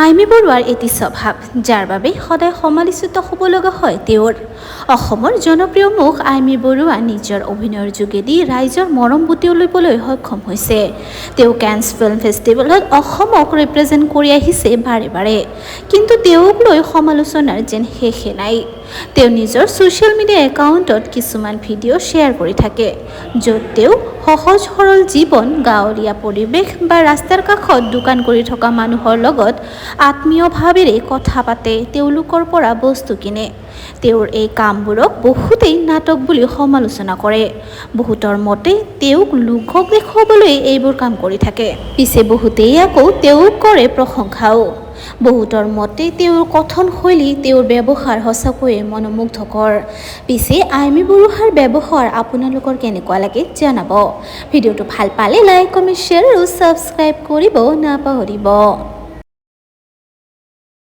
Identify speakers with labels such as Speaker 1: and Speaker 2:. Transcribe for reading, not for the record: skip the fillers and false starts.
Speaker 1: আইমী বৰুৱাৰ এটি স্বভাৱ যাৰ বাবে সদায় সমালোচিত হ'ব লগা হয় তেওঁৰ। অসমৰ জনপ্ৰিয় মুখ আইমী বৰুৱা নিজৰ অভিনয়ৰ যোগেদি ৰাইজৰ মৰম বুটলিবলৈ সক্ষম হৈছে। তেওঁ কেনছ ফিল্ম ফেষ্টিভেলত অসমক ৰিপ্ৰেজেণ্ট কৰি আহিছে বাৰে বাৰে, কিন্তু তেওঁক লৈ সমালোচনাৰ যেন শেষে নাই। তেওঁ নিজৰ ছ'চিয়েল মিডিয়া একাউণ্টত কিছুমান ভিডিঅ' শ্বেয়াৰ কৰি থাকে, য'ত তেওঁ সহজ সৰল জীৱন, গাঁৱলীয়া পৰিৱেশ বা ৰাস্তাৰ কাষত দোকান কৰি থকা মানুহৰ লগত আত্মীয়ভাৱেৰে কথা পাতে, তেওঁলোকৰ পৰা বস্তু কিনে। তেওঁৰ এই কামবোৰক বহুতেই নাটক বুলি সমালোচনা কৰে। বহুতৰ মতে তেওঁক লোকক দেখুৱাবলৈ এইবোৰ কাম কৰি থাকে। পিছে বহুতেই আকৌ তেওঁক কৰে প্ৰশংসাও। বহুতৰ মতে তেওঁৰ কথনশৈলী, তেওঁৰ ব্যৱহাৰ সঁচাকৈয়ে মনোমুগ্ধকৰ। পিছে আইমী বৰুৱাৰ ব্যৱহাৰ আপোনালোকৰ কেনেকুৱা লাগে জনাব। ভিডিঅ'টো ভাল পালে লাইক, কমেণ্ট, শ্বেয়াৰ আৰু ছাবস্ক্ৰাইব কৰিব নাপাহৰিব।